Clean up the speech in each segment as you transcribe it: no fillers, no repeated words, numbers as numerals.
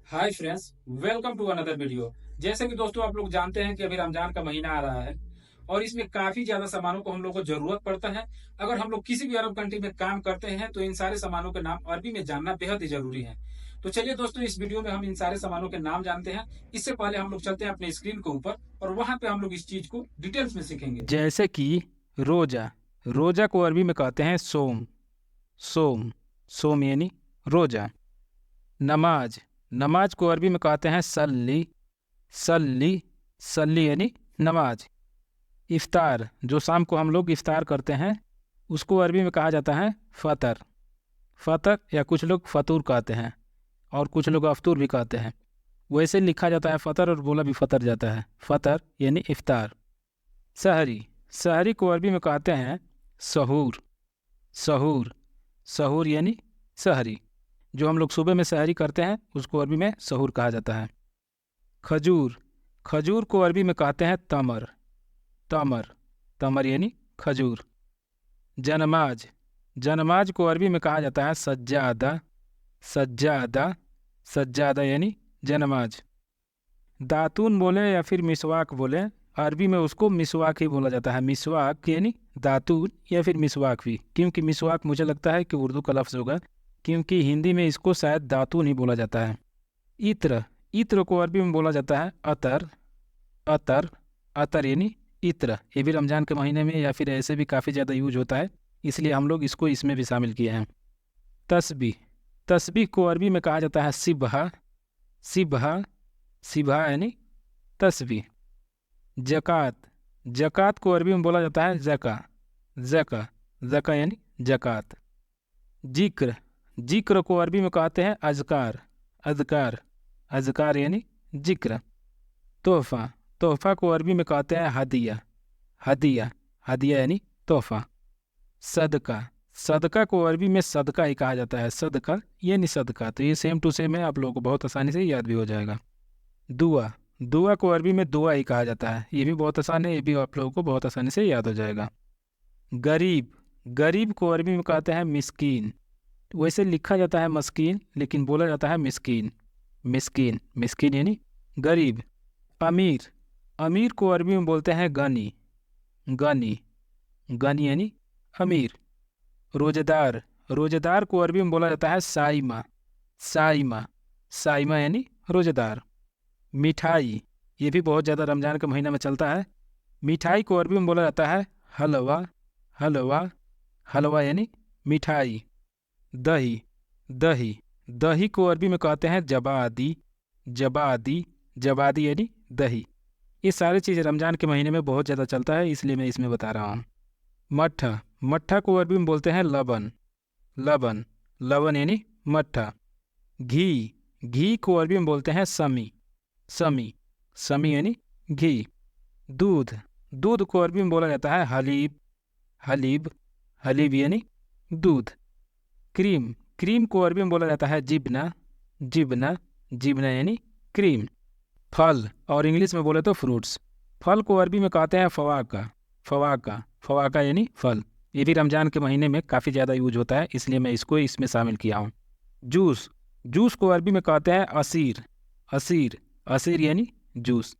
Hi friends, welcome to another video. जैसे कि दोस्तों आप लोग जानते हैं कि अभी रमजान का महीना आ रहा है और इसमें काफी ज्यादा सामानों को हम लोग को जरूरत पड़ता है। अगर हम लोग किसी भी अरब कंट्री में काम करते हैं तो इन सारे सामानों के नाम अरबी में जानना बेहद ही जरूरी है। तो चलिए दोस्तों, इस वीडियो में हम इन सारे सामानों के नाम जानते हैं। इससे पहले हम लोग चलते हैं अपने स्क्रीन के ऊपर और वहां पे हम लोग इस चीज को डिटेल्स में सीखेंगे। जैसे कि रोजा। रोजा को अरबी में कहते हैं सोम। सोम सोम यानी रोजा। नमाज। नमाज को अरबी में कहते हैं सल्ली। सल्ली सल्ली यानी नमाज। इफ्तार, जो शाम को हम लोग इफ्तार करते हैं, उसको अरबी में कहा जाता है फतर। फतर या कुछ लोग फतूर कहते हैं और कुछ लोग अफ्तूर भी कहते हैं। वैसे लिखा जाता है फतर और बोला भी फतर जाता है। फतर यानी इफ्तार। सहरी। सहरी को अरबी में कहते हैं सहूर। सहूर सहूर यानी सहरी। जो हम लोग सुबह में सहरी करते हैं उसको अरबी में सहूर कहा जाता है। खजूर। खजूर को अरबी में कहते हैं तमर। तमर तमर यानी खजूर। जनमाज। जनमाज को अरबी में कहा जाता है सज्जादा। सज्जादा सज्जादा यानी जनमाज। दातून बोले या फिर मिसवाक बोले, अरबी में उसको मिसवाक ही बोला जाता है। मिसवाक यानी दातून या फिर मिसवाक भी, क्योंकि मिसवाक मुझे लगता है कि उर्दू का लफ्ज़ होगा, क्योंकि हिंदी में इसको शायद दातून ही बोला जाता है। इत्र। इत्र को अरबी में बोला जाता है अतर। अतर अतर यानी इत्र। ये भी रमज़ान के महीने में या फिर ऐसे भी काफ़ी ज़्यादा यूज होता है, इसलिए हम लोग इसको इसमें भी शामिल किए हैं। तस्बीह। तस्बीह को अरबी में कहा जाता है सिबहा। सिबहा सिबहा यानी तस्बीह। जक़ात। जक़ात को अरबी में बोला जाता है ज़का। ज़का ज़का यानी जक़ात। जिक्र। जिक्र को अरबी में कहते हैं अज़कार। अज़कार अज़कार यानी जिक्र। तोहफ़ा। तोहफ़ा को अरबी में कहते हैं हदिया। हदिया हदिया यानी तोहफ़ा। सदका। सदका को अरबी में सदका ही कहा जाता है। सदका यानी सदका। तो ये सेम टू सेम है, आप लोगों को बहुत आसानी से याद भी हो जाएगा। दुआ। दुआ को अरबी में दुआ ही कहा जाता है। ये भी बहुत आसान है, ये भी आप लोगों को बहुत आसानी से याद हो जाएगा। गरीब। गरीब को अरबी में कहते हैं मिस्कीन। वैसे लिखा जाता है मस्कीन, लेकिन बोला जाता है मिस्कीन। मिस्कीन मिस्कीन यानी गरीब। अमीर। अमीर को अरबी में बोलते हैं गनी। गनी गनी यानी अमीर। रोजेदार। रोजेदार को अरबी में बोला जाता है साइमा। साइमा साइमा यानी रोजेदार। मिठाई। ये भी बहुत ज़्यादा रमज़ान के महीने में चलता है। मिठाई को अरबी में बोला जाता है हलवा। हलवा हलवा यानी मिठाई। दही। दही दही को अरबी में कहते हैं जबादी। जबादी जबादी यानी दही। ये सारी चीज़ें रमज़ान के महीने में बहुत ज़्यादा चलता है, इसलिए मैं इसमें बता रहा हूँ। मट्ठा। मट्ठा को अरबी में बोलते हैं लबन। लबन लबन यानी मट्ठा। घी। घी को अरबी में बोलते हैं समी। समी समी यानी घी। दूध। दूध को अरबी में बोला जाता है हलीब। हलीब हलीब यानी दूध। क्रीम। क्रीम को अरबी में बोला जाता है जिबना। जिबना जिबना यानी क्रीम। फल और इंग्लिश में बोले तो फ्रूट्स। फल को अरबी में कहते हैं फवाका। फवाका फवाका यानी फल। ये भी रमज़ान के महीने में काफ़ी ज़्यादा यूज होता है, इसलिए मैं इसको इसमें शामिल किया हूँ। जूस। जूस को अरबी में कहते हैं असीर। असीर असीर यानी जूस।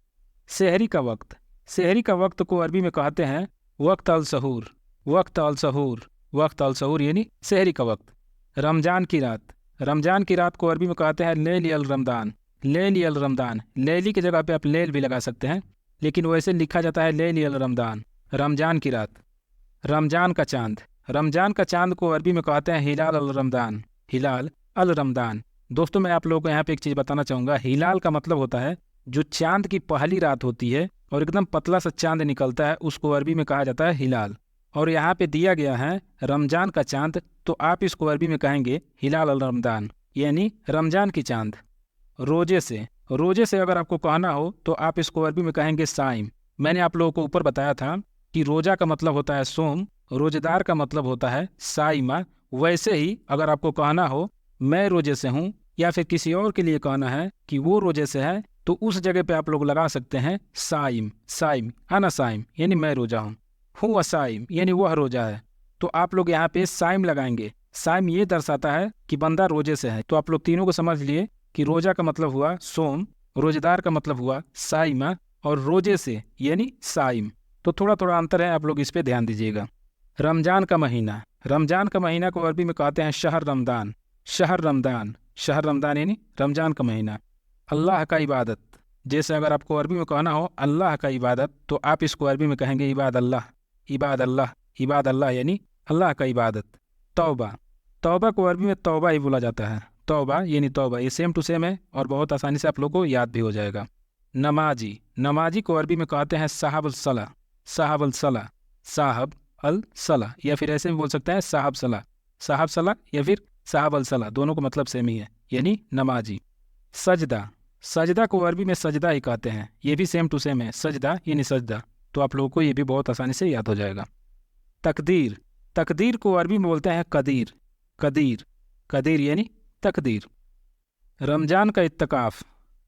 सहरी का वक्त। सहरी का वक्त को अरबी में कहते हैं वक्त अल सहूर। वक्त अल सहूर वक्त अल सहूर यानी सहरी का वक्त। रमज़ान की रात। रमज़ान की रात को अरबी में कहते हैं लैली अल रमदान। लैली अल रमदान। लैली की जगह पे आप लैल भी लगा सकते हैं, लेकिन वैसे लिखा जाता है लैली अल रमदान। रमज़ान की रात। रमज़ान का चाँद। रमज़ान का चाँद को अरबी में कहते हैं हिलाल अल रमदान। हिलाल अल रमदान। दोस्तों, मैं आप लोगों को यहाँ पे एक चीज़ बताना चाहूँगा। हिलाल का मतलब होता है जो चाँद की पहली रात होती है और एकदम पतला सा चाँद निकलता है, उसको अरबी में कहा जाता है हिलाल। और यहाँ पे दिया गया है रमज़ान का चाँद, तो आप इसको अरबी में कहेंगे हिलाल अल रमदान, यानी रमज़ान की चाँद। रोजे से। रोजे से अगर आपको कहना हो तो आप इसको अरबी में कहेंगे साइम। मैंने आप लोगों को ऊपर बताया था कि रोजा का मतलब होता है सोम, रोजेदार का मतलब होता है साइमा। वैसे ही अगर आपको कहना हो मैं रोजे से हूँ, या फिर किसी और के लिए कहना है कि वो रोजे से है, तो उस जगह पे आप लोग लगा सकते हैं साइम। साइम अना साइम यानी मैं रोजा हूँ। हुआ साइम यानी वह रोजा है। तो आप लोग यहाँ पे साइम लगाएंगे। साइम ये दर्शाता है कि बंदा रोजे से है। तो आप लोग तीनों को समझ लिए कि रोजा का मतलब हुआ सोम, रोजेदार का मतलब हुआ साइमा, और रोजे से यानी साइम। तो थोड़ा थोड़ा अंतर है, आप लोग इस पे ध्यान दीजिएगा। रमजान का महीना, रमजान का महीना को अरबी में कहते हैं शहर रमदान। शहर रमदान, शहर रमदान यानी रमजान का महीना। अल्लाह का इबादत, जैसे अगर आपको अरबी में कहना हो अल्लाह का इबादत, तो आप इसको अरबी में कहेंगे इबाद अल्लाह, इबाद अल्लाह, इबाद अल्लाह यानी अल्लाह का इबादत। तौबा, तौबा को अरबी में तौबा ही बोला जाता है। तौबा यानी तौबा, ये सेम टू सेम है और बहुत आसानी से आप लोग को याद भी हो जाएगा। नमाजी, नमाजी को अरबी में कहते हैं साहब अल सला, साहब अल सला, साहब अल सला, या फिर ऐसे भी बोल सकते हैं साहब सला, साहब सला या फिर साहब अल सला, दोनों का मतलब सेम ही है, यानी नमाजी। सजदा, सजदा को अरबी में सजदा ही कहते हैं, ये भी सेम टू सेम है, सजदा यानी सजदा, तो आप लोगों को ये भी बहुत आसानी से याद हो जाएगा। तकदीर, तकदीर को अरबी में बोलते हैं कदीर, कदीर, कदीर यानी तकदीर। रमजान का इत्तकाफ,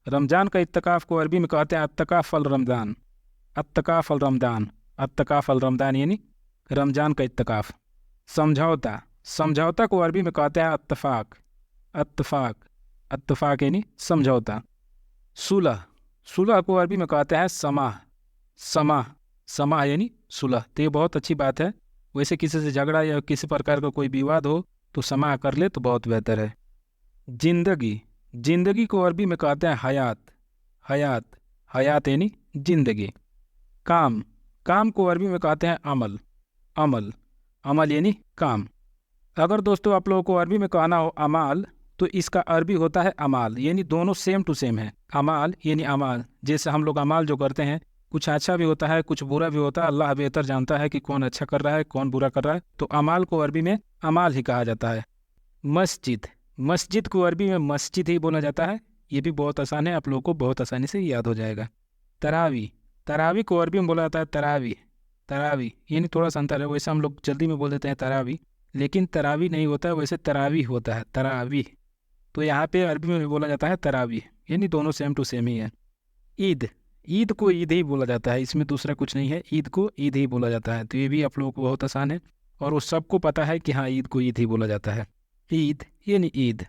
रमजान का इत्तकाफ को अरबी में कहते हैं अत्तकाफ अल रमज़ान, अत्तकाफ अल रमज़ान, अत्तकाफ अल रमज़ान यानी रमजान का इत्तकाफ। समझौता, समझौता को अरबी में कहते हैं अत्तफाक, अत्तफाक, अत्तफाक यानी समझौता। सुलह, सुलह को अरबी में कहते हैं समाह, समाह, समाह यानी सुलह। तो ये बहुत अच्छी बात है, वैसे किसी से झगड़ा या किसी प्रकार का कोई विवाद हो तो समाह कर ले तो बहुत बेहतर है। जिंदगी, जिंदगी को अरबी में कहते हैं हयात, हयात, हयात यानी जिंदगी। काम, काम को अरबी में कहते हैं अमल, अमल, अमल यानी काम। अगर दोस्तों आप लोगों को अरबी में कहना हो अमाल, तो इसका अरबी होता है अमाल, यानी दोनों सेम टू सेम है। अमाल यानी अमाल, जैसे हम लोग अमाल जो करते हैं कुछ अच्छा भी होता है कुछ बुरा भी होता है, अल्लाह बेहतर जानता है कि कौन अच्छा कर रहा है कौन बुरा कर रहा है, तो अमाल को अरबी में अमाल ही कहा जाता है। मस्जिद, मस्जिद को अरबी में मस्जिद ही बोला जाता है, ये भी बहुत आसान है, आप लोगों को बहुत आसानी से याद हो जाएगा। तरावी, तरावी को अरबी में बोला जाता है तरावी, तरावी यानी थोड़ा सा अंतर है, वैसे हम लोग जल्दी में बोल देते हैं तरावी, लेकिन तरावी नहीं होता है, वैसे तरावी होता है, तरावी। तो यहाँ पे अरबी में बोला जाता है तरावी, यानी दोनों सेम टू सेम ही है। ईद, ईद को ईद ही बोला जाता है, इसमें दूसरा कुछ नहीं है, ईद को ईद ही बोला जाता है। तो ये भी आप लोगों को बहुत आसान है और वो सबको पता है कि हाँ ईद को ईद ही बोला जाता है, ईद यानी ईद।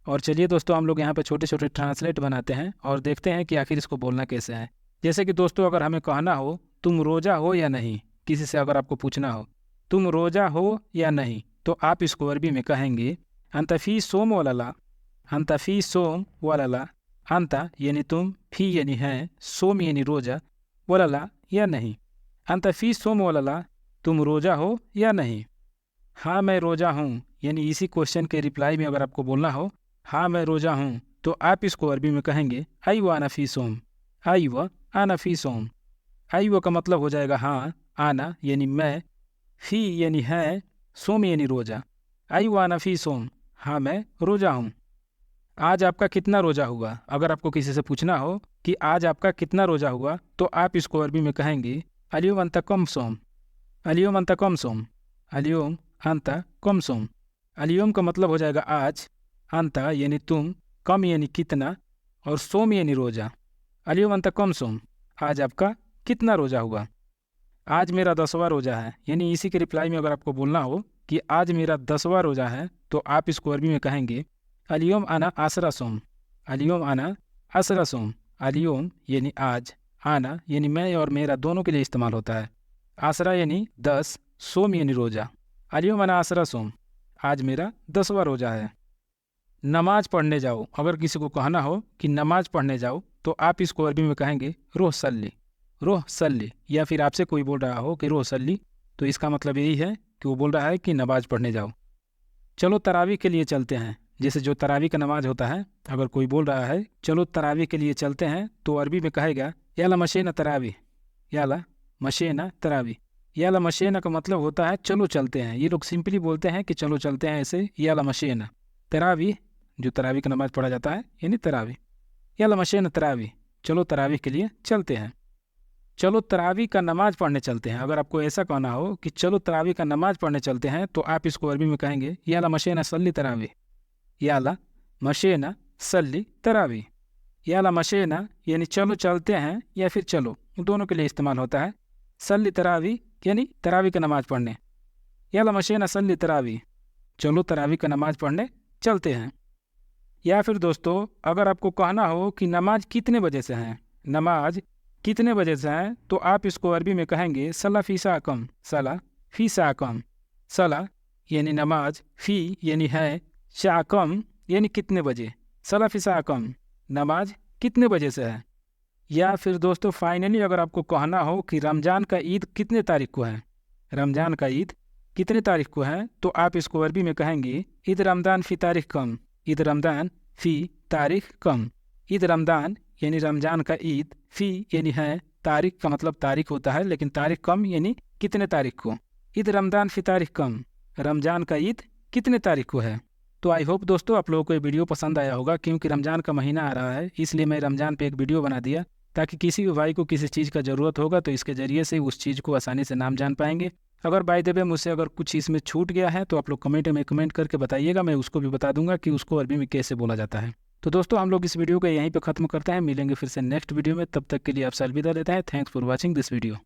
और चलिए दोस्तों हम लोग यहाँ पे छोटे छोटे ट्रांसलेट बनाते हैं और देखते हैं कि आखिर इसको बोलना कैसे है। जैसे कि दोस्तों अगर हमें कहना हो तुम रोजा हो या नहीं, किसी से अगर आपको पूछना हो तुम रोजा हो या नहीं, तो आप इसको अरबी में कहेंगे अंतफ़ी सोम वलला, अंतफ़ी सोम वलला। अंता यानी तुम, फी यानी है, सोम यानी रोजा, वलला या नहीं। अंतफ़ी सोम वलला, तुम रोजा हो या नहीं। हाँ मैं रोजा हूँ, यानी इसी क्वेश्चन के रिप्लाई में अगर आपको बोलना हो हाँ मैं रोजा हूँ, तो आप इसको अरबी में कहेंगे आई व आना फ़ी सोम, आई व आना फ़ी सोम। आई व का मतलब हो जाएगा हाँ, आना यानी मैं, फ़ी यानी है, सोम यानी रोजा। आई व आना फ़ी सोम, हाँ मैं रोजा हूँ। आज आपका कितना रोजा हुआ, अगर आपको किसी से पूछना हो कि आज आपका कितना रोजा हुआ, तो आप इसको अरबी में कहेंगे अलियोम अंता कम सोम, अलियोम अंता कम सोम, अलियोम अंता कम सोम। अलियोम का मतलब हो जाएगा आज, अंता यानी तुम, कम यानी कितना, और सोम यानी रोजा। अलियोम अंता कम सोम, आज आपका कितना रोजा हुआ। आज मेरा 10वां रोजा है, यानी इसी के रिप्लाई में अगर आपको बोलना हो कि आज मेरा 10वां रोजा है, तो आप इसको अरबी में कहेंगे अलियोम आना आसरा सोम, अलियोम आना आसरा सोम। अलियोम यानी आज, आना यानी मैं और मेरा दोनों के लिए इस्तेमाल होता है। आसरा यानी 10, सोम यानी रोजा। अलियोम आना आसरा सोम, आज मेरा 10वां रोजा है। नमाज पढ़ने जाओ, अगर किसी को कहना हो कि नमाज पढ़ने जाओ, तो आप इसको अरबी में कहेंगे रोह सल्ली, रोह सल्ली। या फिर आपसे कोई बोल रहा हो कि रोह सल्ली, तो इसका मतलब यही है कि वो बोल रहा है कि नमाज पढ़ने जाओ। चलो तरावी के लिए चलते हैं, जैसे जो तरावी का नमाज होता है, अगर कोई बोल रहा है चलो तरावी के लिए चलते हैं, तो अरबी में कहेगा याला मशेना तरावी, याला मशेना तरावी। याला मशेना का मतलब होता है चलो चलते हैं, ये लोग सिंपली बोलते हैं कि चलो चलते हैं, ऐसे याला मशेना। तरावी जो तरावी का नमाज पढ़ा जाता है यानी तरावी, याला मशेना तरावी, चलो तरावी के लिए चलते हैं। चलो तरावी का नमाज पढ़ने चलते हैं, अगर आपको ऐसा कहना हो कि चलो तरावी का नमाज पढ़ने चलते हैं, तो आप इसको अरबी में कहेंगे याला मशेना सल्ली तरावी, याला मशेना सल्ली तरावी। याला मशेना यानी चलो चलते हैं या फिर चलो, दोनों के लिए इस्तेमाल होता है। सल्ली तरावी यानी तरावी का नमाज पढ़ने, याला मशेना सल्ली तरावी, चलो तरावी का नमाज पढ़ने चलते हैं। या फिर दोस्तों अगर आपको कहना हो कि नमाज कितने बजे से है, नमाज कितने बजे से है, तो आप इसको अरबी में कहेंगे सला फ़ी साकम, सला फ़ी साकम। सला यानी नमाज, फ़ी यानी है, शाकम यानी कितने बजे, सला फ़ी साकम नमाज कितने बजे से है। या फिर दोस्तों फाइनली अगर आपको कहना हो कि रमज़ान का ईद कितने तारीख को है, रमज़ान का ईद कितने तारीख को है, तो आप इसको अरबी में कहेंगे ईद रमज़ान फ़ी तारीख कम, ईद रमज़ान फ़ी तारीख कम। ईद रमज़ान यानी रमज़ान का ईद, फ़ी यानी है, तारीख का मतलब तारीख होता है, लेकिन तारीख कम यानी कितने तारीख को। ईद रमज़ान फ़ी तारीख कम, रमज़ान का ईद कितने तारीख को है। तो आई होप दोस्तों आप लोगों को ये वीडियो पसंद आया होगा, क्योंकि रमज़ान का महीना आ रहा है इसलिए मैं रमज़ान पे एक वीडियो बना दिया, ताकि किसी भी भाई को किसी चीज़ का ज़रूरत होगा तो इसके ज़रिए से उस चीज़ को आसानी से नाम जान पाएंगे। अगर बाय द वे मुझसे अगर कुछ इसमें छूट गया है तो आप लोग कमेंट में कमेंट करके बताइएगा, मैं उसको भी बता दूंगा कि उसको अरबी में कैसे बोला जाता है। तो दोस्तों हम लोग इस वीडियो को यहीं पे ख़त्म करते हैं, मिलेंगे फिर से नेक्स्ट वीडियो में, तब तक के लिए आपसे अलविदा देते हैं। Thanks for watching this video.